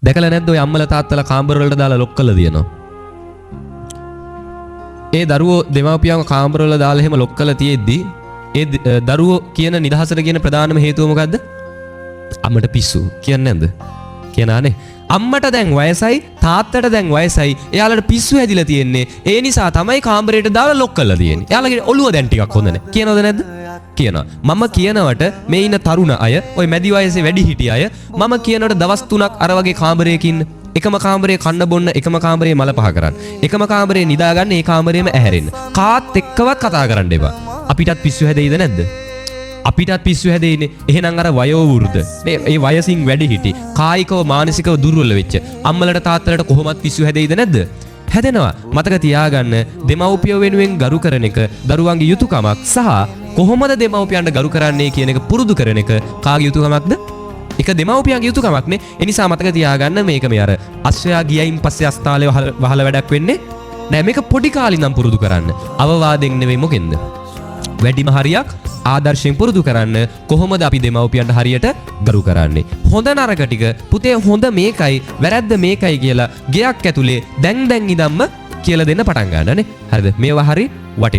දැකලා නැද්ද ඔය අම්මලා තාත්තලා කාමර වලට දාලා ලොක් කරලා දිනනවා. ඒ දරුවෝ දෙමාපියන්ව කාමර වල දාලා එහෙම ලොක් කරලා තියෙද්දි ඒ දරුවෝ කියන නිදහසට කියන ප්‍රධානම හේතුව මොකද්ද? අම්මට පිස්සු කියන්නේ නැද්ද? කියනානේ. අම්මට දැන් වයසයි තාත්තට දැන් වයසයි. එයාලට පිස්සු හැදිලා තියෙන්නේ. ඒ නිසා තමයි කාමරයට දාලා ලොක් කරලා තියෙන්නේ. එයාලගේ ඔළුව දැන් ටිකක් හොඳ නැහැ. කියනවද නැද්ද? කියනවා. මම කියනවට මේ ඉන්න තරුණ අය, ওই මැදි වයසේ වැඩි හිටි අය මම කියනවට දවස් 3ක් අර වගේ කාමරයකින් එකම කාමරේ කන්න බොන්න, එකම කාමරේ මල පහ කරන්න, එකම කාමරේ නිදා ගන්න, ඒ කාමරේම ඇහැරෙන්න. කාත් එක්කවත් කතා කරන්න එපා. අපිටත් පිස්සු හැදෙයිද නැද්ද? අපිටත් පිස්සු හැදෙන්නේ. එහෙනම් අර වයෝ වෘද්ධ ඒ වයසින් වැඩි හිටි කායිකව මානසිකව දුර්වල වෙච්ච අම්මලට තාත්තලට කොහොමත් පිස්සු හැදෙයිද නැද්ද? හැදෙනවා. මතක තියාගන්න, දෙමව්පියෝ වෙනුවෙන් ගරු කරන එක දරුවන්ගේ යුතුයකමක් සහ කොහොමද දෙමව්පියන්ට ගරු කරන්නේ කියන එක පුරුදු කරන එක කාගේ යුතුයකමක්ද? එක දෙමව්පියන්ගේ යුතුයකමක් නේ. ඒ නිසා මතක තියාගන්න මේක මේ අර අශ්වයා ගියයින් පස්සේ අස්තාලේ වහලා වැඩක් වෙන්නේ නෑ. මේක පොඩි කාලේ ඉඳන් පුරුදු කරන්න. අවවාදෙන් නෙවෙයි මොකෙන්ද? වැඩිම හරියක් ආදර්ශයෙන් පුරුදු කරන්න කොහොමද අපි දෙමව්පියන්ට හරියට ගරු කරන්නේ. හොඳ නරක ටික පුතේ හොඳ මේකයි වැරද්ද මේකයි කියලා ගෙයක් ඇතුලේ දැන් ඉඳන්ම කියලා දෙන්න පටන් ගන්නනේ. හරිද? මේවා හරි වටිනවා.